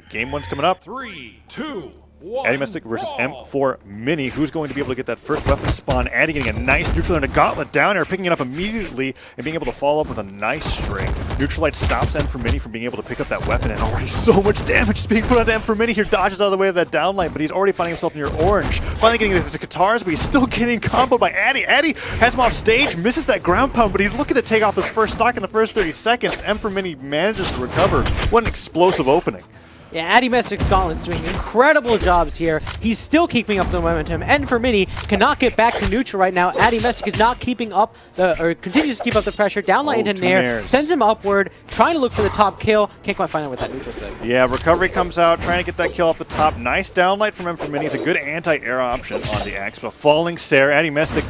Game 1's coming up. 3, 2, 1. Addymestic versus M4 Mini. Who's going to be able to get that first weapon spawn? Addy getting a nice neutral and a gauntlet down air, picking it up immediately and being able to follow up with a nice string. Neutralite stops M4 Mini from being able to pick up that weapon, and already so much damage is being put onto M4 Mini here. Dodges out of the way of that downline, but he's already finding himself near orange. Finally getting into guitars, but he's still getting comboed by Addy. Addy has him off stage, misses that ground pound, but he's looking to take off his first stock in the first 30 seconds. M4 Mini manages to recover. What an explosive opening. Yeah, Addymestic's Gauntlet's doing incredible jobs here. He's still keeping up the momentum. And for Mini, cannot get back to neutral right now. Addymestic is not keeping up continues to keep up the pressure. Downlight into Nair, sends him upward, trying to look for the top kill. Can't quite find it with that neutral sig. Yeah, recovery comes out, trying to get that kill off the top. Nice downlight from M4 Mini. It's a good anti-air option on the axe, but falling Sair. Addymestic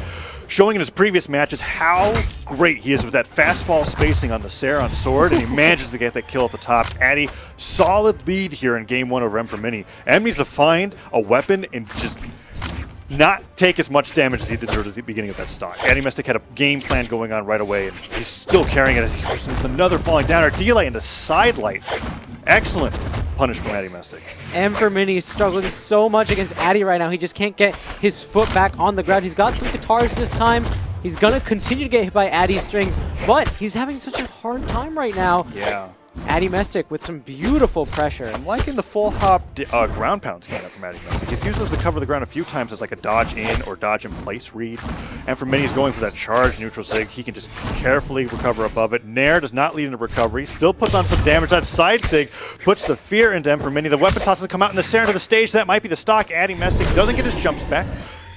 showing in his previous matches how great he is with that fast fall spacing on the Sair on sword, and he manages to get that kill at the top. Addy, solid lead here in game 1 over M4 Mini. M needs to find a weapon and just not take as much damage as he did at the beginning of that stock. Addymestic had a game plan going on right away, and he's still carrying it as he goes with another falling down. Our D-light into side light. Excellent punish from Addymestic. M4 Mini is struggling so much against Addy right now. He just can't get his foot back on the ground. He's got some guitars this time. He's going to continue to get hit by Addy's strings, but he's having such a hard time right now. Yeah. Addymestic with some beautiful pressure. I'm liking the full hop ground pounds coming out from Addymestic. He's used those to cover the ground a few times as like a dodge in or dodge in place read. And for Mini, he's going for that charge neutral sig. He can just carefully recover above it. Nair does not lead into recovery. Still puts on some damage. That side sig puts the fear into M4 Mini. The weapon toss doesn't come out in the Sair into the stage. That might be the stock. Addymestic doesn't get his jumps back.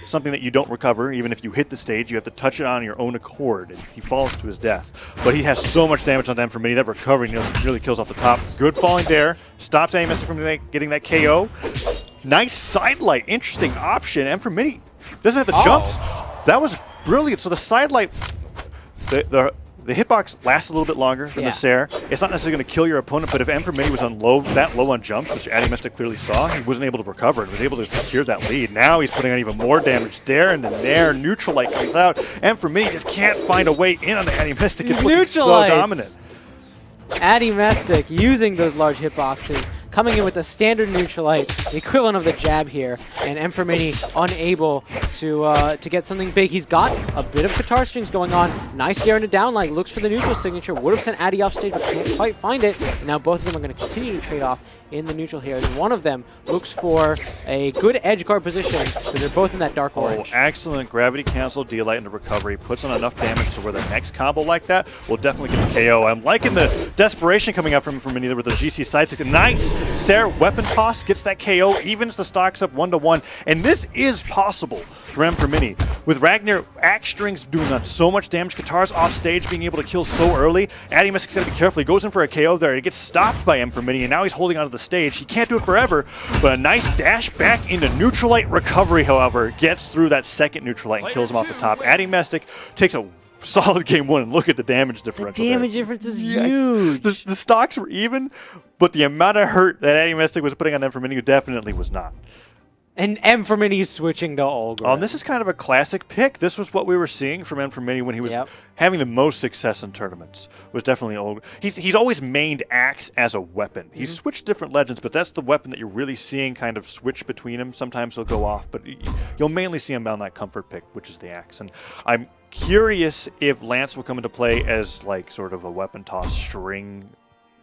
Something that you don't recover. Even if you hit the stage, you have to touch it on your own accord, and he falls to his death. But he has so much damage on M4 Mini. That recovery nearly kills off the top. Good falling there. Stops Addymestic from getting that KO. Nice side light. Interesting option. M4 Mini doesn't have the jumps. That was brilliant. So the side light, the hitbox lasts a little bit longer than the Sair. It's not necessarily going to kill your opponent, but if M4 Mini was on that low on jumps, which Addymestic clearly saw, he wasn't able to recover and was able to secure that lead. Now he's putting on even more damage there, and then Nair neutral light comes out. M4 Mini just can't find a way in on the Addymestic. It's looking so dominant. Addymestic using those large hitboxes, coming in with a standard neutralite, the equivalent of the jab here, and M4 Mini unable to get something big. He's got a bit of guitar strings going on. Nice there into downlight, looks for the neutral signature, would have sent Addy off stage, but can't quite find it. And now both of them are going to continue to trade off in the neutral here. And one of them looks for a good edge guard position, because they're both in that dark orange. Excellent gravity cancel, D-light into recovery, puts on enough damage to where the next combo like that will definitely get the KO. I'm liking the desperation coming out from Mini with the GC side six. Nice Sair weapon toss, gets that KO, evens the stocks up 1-1, and this is possible for M4 Mini. With Ragnar axe strings doing so much damage, guitars off stage being able to kill so early, Addymestic's got to be careful. He goes in for a KO there, he gets stopped by M4 Mini, and now he's holding onto the stage. He can't do it forever, but a nice dash back into neutralite recovery, however, gets through that second neutralite and kills him off the top. Addymestic takes a solid game 1, and look at the damage differential. The damage difference is huge. The stocks were even, but the amount of hurt that Addymestic was putting on M4 Mini definitely was not. And M4 Mini is switching to Olgrim. This is kind of a classic pick. This was what we were seeing from M4 Mini when he was having the most success in tournaments. Was definitely Olgrim. He's always mained axe as a weapon. He's switched different legends, but that's the weapon that you're really seeing kind of switch between him. Sometimes he'll go off, but you'll mainly see him on that comfort pick, which is the axe. And I'm curious if Lance will come into play as like sort of a weapon toss string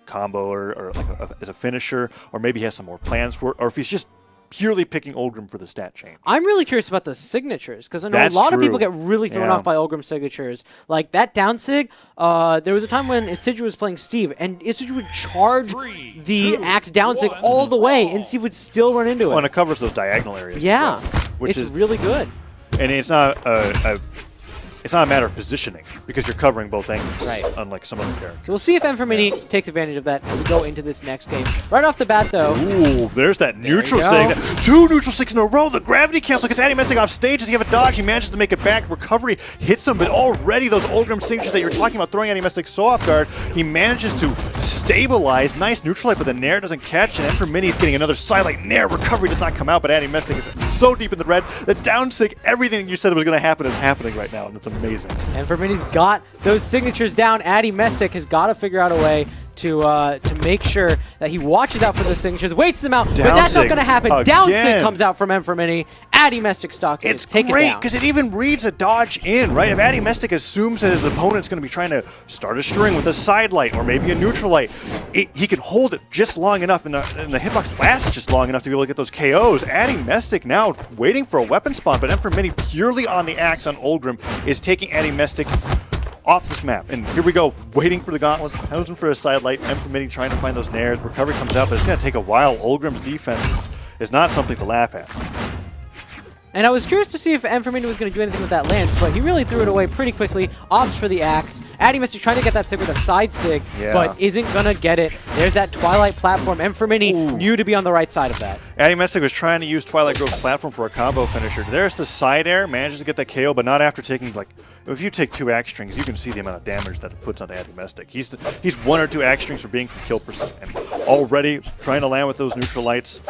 combo or like as a finisher, or maybe he has some more plans for it, or if he's just purely picking Olgrim for the stat change. I'm really curious about the signatures, because I know a lot of people get really thrown off by Olgrim signatures. Like that down sig, there was a time when Isidru was playing Steve, and Isidru would charge the axe down sig all the way, and Steve would still run into it. Oh, and it covers those diagonal areas. Yeah, which is really good. And it's not it's not a matter of positioning, because you're covering both angles, unlike some other characters. So we'll see if M4 Mini takes advantage of that as we go into this next game. Right off the bat, though. Ooh, there's that neutral sig. 2 neutral sigs in a row. The gravity cancel gets Addymestic off stage. Does he have a dodge? He manages to make it back. Recovery hits him, but already those Olgrim signatures that you were talking about throwing Addymestic so off guard, he manages to stabilize. Nice neutralite, but the Nair doesn't catch, and M4 Mini is getting another sidelight. Nair recovery does not come out, but Addymestic is so deep in the red. The down sig, everything you said was going to happen is happening right now, and it's amazing. And for Mini's got those signatures down. Addymestic has got to figure out a way to make sure that he watches out for those signatures, waits them out, but that's not going to happen. Down sig comes out from M4Mini. Addymestic stocks it. Take it down. It's great because it even reads a dodge in, right? If Addymestic assumes that his opponent's going to be trying to start a string with a side light or maybe a neutral light, he can hold it just long enough, and the hitbox lasts just long enough to be able to get those KOs. Addymestic now waiting for a weapon spawn, but M4Mini purely on the axe on Olgrim is taking Addymestic off this map. And here we go, waiting for the gauntlets, posing for a side light, M4Mini trying to find those nairs. Recovery comes out, but it's going to take a while. Olgrim's defense is not something to laugh at. And I was curious to see if M4Mini was going to do anything with that lance, but he really threw it away pretty quickly. Opts for the axe. Addymestic trying to get that sig with a side sig, but isn't going to get it. There's that Twilight platform. M4Mini knew to be on the right side of that. Addymestic was trying to use Twilight Grove's platform for a combo finisher. There's the side air, manages to get that KO, but not after taking, like, if you take 2 axe strings, you can see the amount of damage that it puts onto Addymestic. He's 1 or 2 axe strings for being from kill percent, and already trying to land with those neutral lights.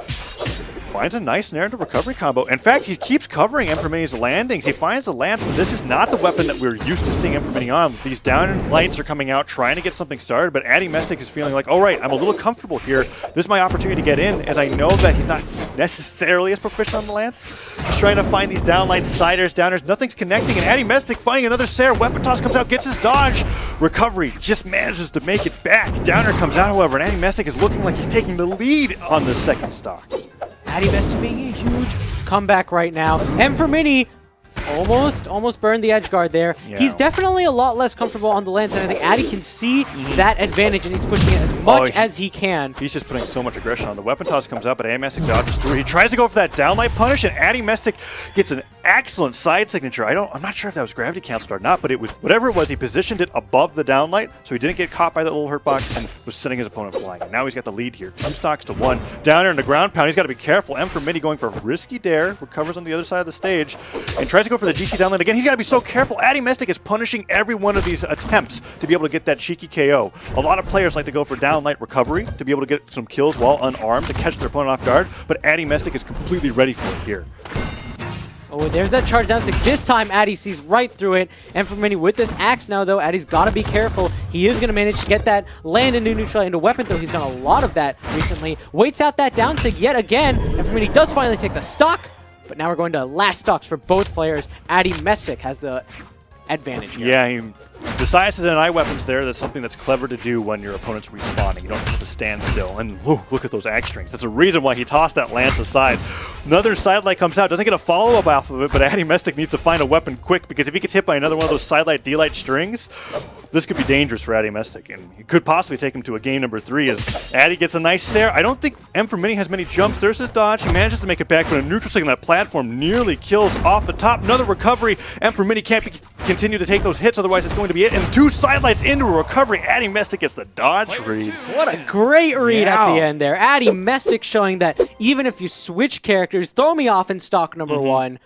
Finds a nice narrative recovery combo. In fact, he keeps covering M4Mini's landings. He finds the lance, but this is not the weapon that we're used to seeing M4Mini on. These down lights are coming out, trying to get something started, but Addymestic is feeling like, all right, I'm a little comfortable here. This is my opportunity to get in, as I know that he's not necessarily as proficient on the lance. He's trying to find these down lights, siders, downers, nothing's connecting, and Addymestic finding another Sarah. Weapon toss comes out, gets his dodge. Recovery just manages to make it back. Downer comes out, however, and Addymestic is looking like he's taking the lead on the second stock. Addymestic making a huge comeback right now. M4Mini almost burned the edge guard there. Yeah. He's definitely a lot less comfortable on the lance, and I think Addy can see that advantage, and he's pushing it as much as he can. He's just putting so much aggression on. The weapon toss comes up, but Addymestic dodges through. He tries to go for that downlight punish, and Addymestic gets an excellent side signature. I'm not sure if that was gravity canceled or not, but it was whatever it was. He positioned it above the downlight, so he didn't get caught by that little hurt box and was sending his opponent flying. And now he's got the lead here, 2 stocks to 1. Downer in the ground pound. He's got to be careful. M4Mini going for a risky dare, recovers on the other side of the stage, and tries to go for the GC downlight again. He's got to be so careful. Addymestic is punishing every one of these attempts to be able to get that cheeky KO. A lot of players like to go for downlight recovery to be able to get some kills while unarmed to catch their opponent off guard, but Addymestic is completely ready for it here. Oh, there's that charge down stick. This time, Addy sees right through it. M4Mini with this axe now, though, Addy's got to be careful. He is going to manage to get that land into neutral into weapon, though. He's done a lot of that recently. Waits out that down stick yet again. M4Mini does finally take the stock, but now we're going to last stocks for both players. Addymestic has the advantage here. Yeah, he decides to deny weapons there. That's something that's clever to do when your opponent's respawning. You don't just have to stand still. And whoa, look at those axe strings. That's a reason why he tossed that lance aside. Another sidelight comes out. Doesn't get a follow-up off of it, but Addymestic needs to find a weapon quick, because if he gets hit by another one of those sidelight, D-light strings, this could be dangerous for Addymestic, and it could possibly take him to a game number 3 as Addy gets a nice Sarah. I don't think M4Mini has many jumps. There's his dodge. He manages to make it back, but a neutral sig on that platform nearly kills off the top. Another recovery. M4Mini can't continue to take those hits, otherwise it's going to be it. And 2 sidelights into a recovery. Addymestic gets the dodge read. What a great read at the end there. Addymestic showing that even if you switch characters, throw me off in stock number 1.